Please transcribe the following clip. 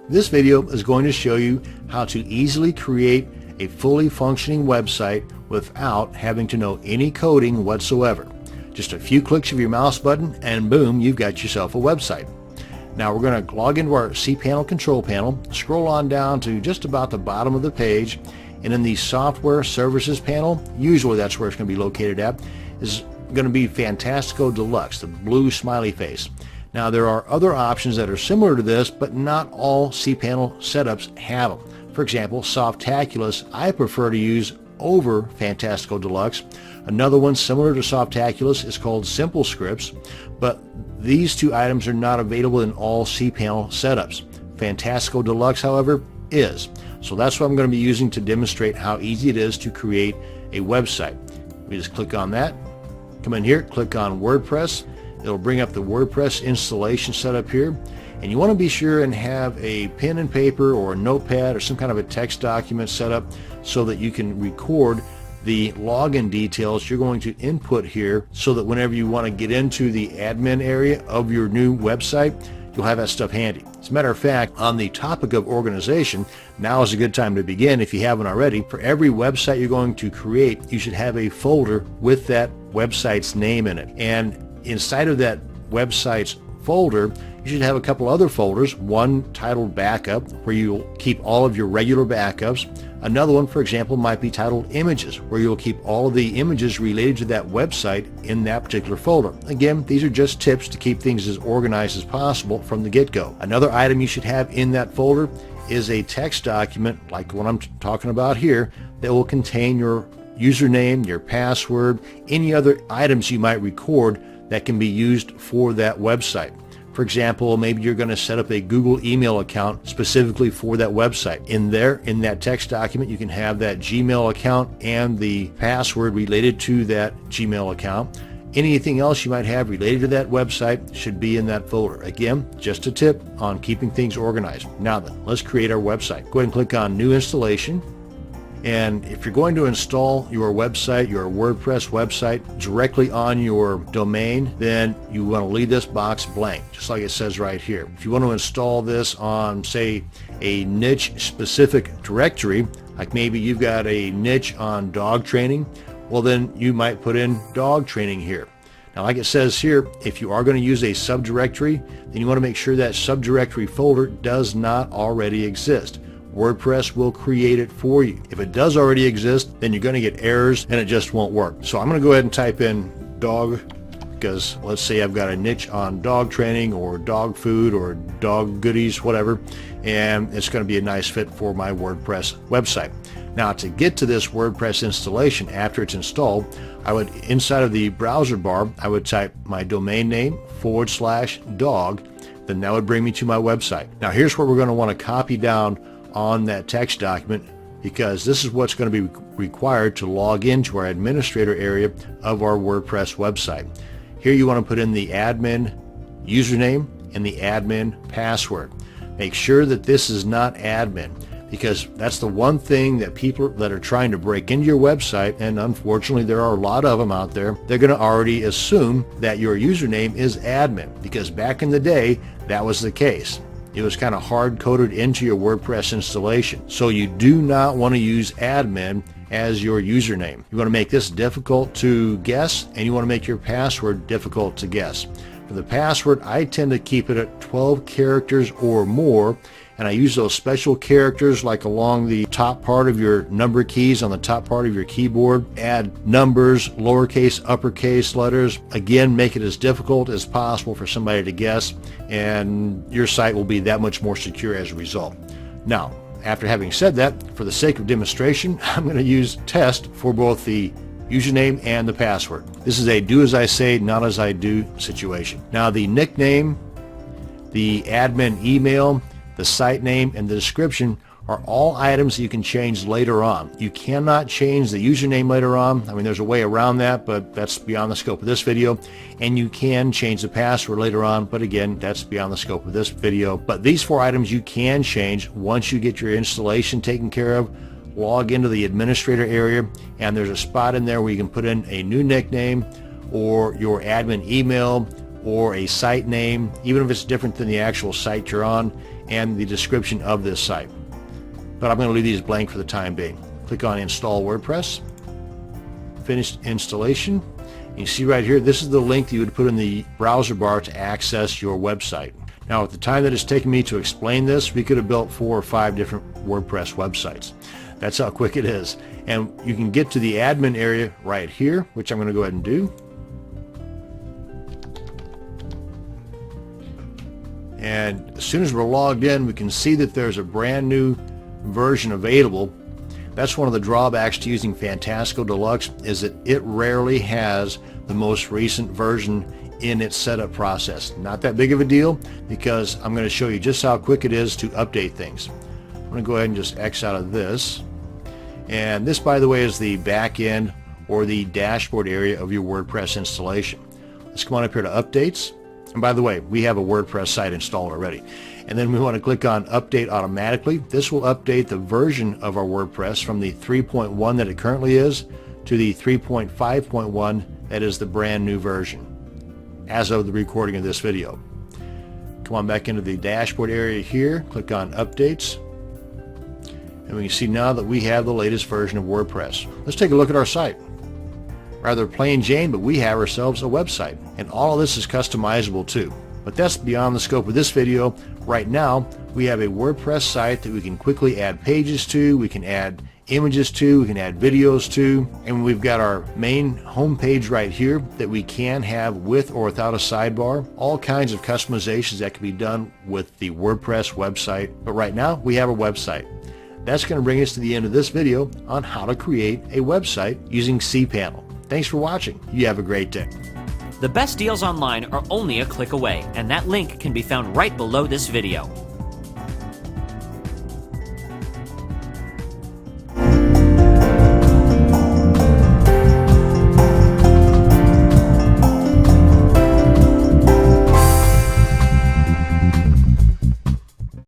This video is going to show you how to easily create a fully functioning website without having to know any coding whatsoever. Just a few clicks of your mouse button and boom, you've got yourself a website. Now we're going to log into our cPanel control panel, scroll on down to just about the bottom of the page, and in the software services panel, usually that's where it's going to be located at, is going to be Fantastico Deluxe, the blue smiley face. Now there are other options that are similar to this, but not all cPanel setups have them. For example, Softaculous I prefer to use over Fantastico Deluxe. Another one similar to Softaculous is called Simple Scripts, but these two items are not available in all cPanel setups. Fantastico Deluxe, however, is. So that's what I'm going to be using to demonstrate how easy it is to create a website. We just click on that, come in here, click on WordPress. It'll bring up the WordPress installation setup here. And you want to be sure and have a pen and paper or a notepad or some kind of a text document set up so that you can record the login details you're going to input here, so that whenever you want to get into the admin area of your new website, you'll have that stuff handy. As a matter of fact, on the topic of organization, now is a good time to begin if you haven't already. For every website you're going to create, you should have a folder with that website's name in it. And inside of that website's folder, you should have a couple other folders, one titled Backup, where you'll keep all of your regular backups. Another one, for example, might be titled Images, where you'll keep all of the images related to that website in that particular folder. Again, these are just tips to keep things as organized as possible from the get-go. Another item you should have in that folder is a text document, like what I'm talking about here, that will contain your username, your password, any other items you might record that can be used for that website. For example, maybe you're going to set up a Google email account specifically for that website. In that text document, you can have that Gmail account and the password related to that Gmail account. Anything else you might have related to that website should be in that folder. Again, just a tip on keeping things organized. Now then, let's create our website. Go ahead and click on New Installation. And if you're going to install your website, your WordPress website, directly on your domain, then you want to leave this box blank, just like it says right here. If you want to install this on, say, a niche-specific directory, like maybe you've got a niche on dog training, well then you might put in dog training here. Now, like it says here, if you are going to use a subdirectory, then you want to make sure that subdirectory folder does not already exist. WordPress will create it for you. If it does already exist, then you're going to get errors and it just won't work. So I'm going to go ahead and type in dog, because let's say I've got a niche on dog training or dog food or dog goodies, whatever, and it's going to be a nice fit for my WordPress website. Now, to get to this WordPress installation after it's installed, I would, inside of the browser bar, I would type my domain name /dog, then that would bring me to my website. Now, here's where we're going to want to copy down on that text document, because this is what's going to be required to log into our administrator area of our WordPress website. Here you want to put in the admin username and the admin password. Make sure that this is not admin, because that's the one thing that people that are trying to break into your website, and unfortunately there are a lot of them out there, they're going to already assume that your username is admin, because back in the day that was the case. It was kind of hard-coded into your WordPress installation. So you do not want to use admin as your username. You want to make this difficult to guess, and you want to make your password difficult to guess. For the password, I tend to keep it at 12 characters or more, and I use those special characters like along the top part of your number keys on the top part of your keyboard. Add numbers, lowercase, uppercase letters. Again, make it as difficult as possible for somebody to guess, and your site will be that much more secure as a result. Now, after having said that, for the sake of demonstration, I'm going to use test for both the username and the password. This is a do as I say, not as I do situation. Now, the nickname, the admin email, the site name, and the description are all items that you can change later on. You cannot change the username later on. I mean, there's a way around that, but that's beyond the scope of this video. And you can change the password later on, but again, that's beyond the scope of this video. But these four items you can change once you get your installation taken care of. Log into the administrator area, and there's a spot in there where you can put in a new nickname or your admin email or a site name, even if it's different than the actual site you're on, and the description of this site. But I'm going to leave these blank for the time being. Click on Install WordPress. Finished installation. You see right here, this is the link that you would put in the browser bar to access your website. Now, at the time that it's taken me to explain this, we could have built 4 or 5 different WordPress websites. That's how quick it is. And you can get to the admin area right here, which I'm going to go ahead and do. And as soon as we're logged in, we can see that there's a brand new version available. That's one of the drawbacks to using Fantastical Deluxe, is that it rarely has the most recent version in its setup process. Not that big of a deal, because I'm going to show you just how quick it is to update things. I'm going to go ahead and just X out of this. And this, by the way, is the back end or the dashboard area of your WordPress installation. Let's come on up here to Updates. And by the way, we have a WordPress site installed already. And then we want to click on Update Automatically. This will update the version of our WordPress from the 3.1 that it currently is to the 3.5.1 that is the brand new version as of the recording of this video. Come on back into the dashboard area here, click on Updates, and we can see now that we have the latest version of WordPress. Let's take a look at our site. Rather plain Jane, but we have ourselves a website, and all of this is customizable too. But that's beyond the scope of this video. Right now, we have a WordPress site that we can quickly add pages to, we can add images to, we can add videos to, and we've got our main home page right here that we can have with or without a sidebar. All kinds of customizations that can be done with the WordPress website. But right now, we have a website. That's going to bring us to the end of this video on how to create a website using cPanel. Thanks for watching. You have a great day. The best deals online are only a click away, and that link can be found right below this video.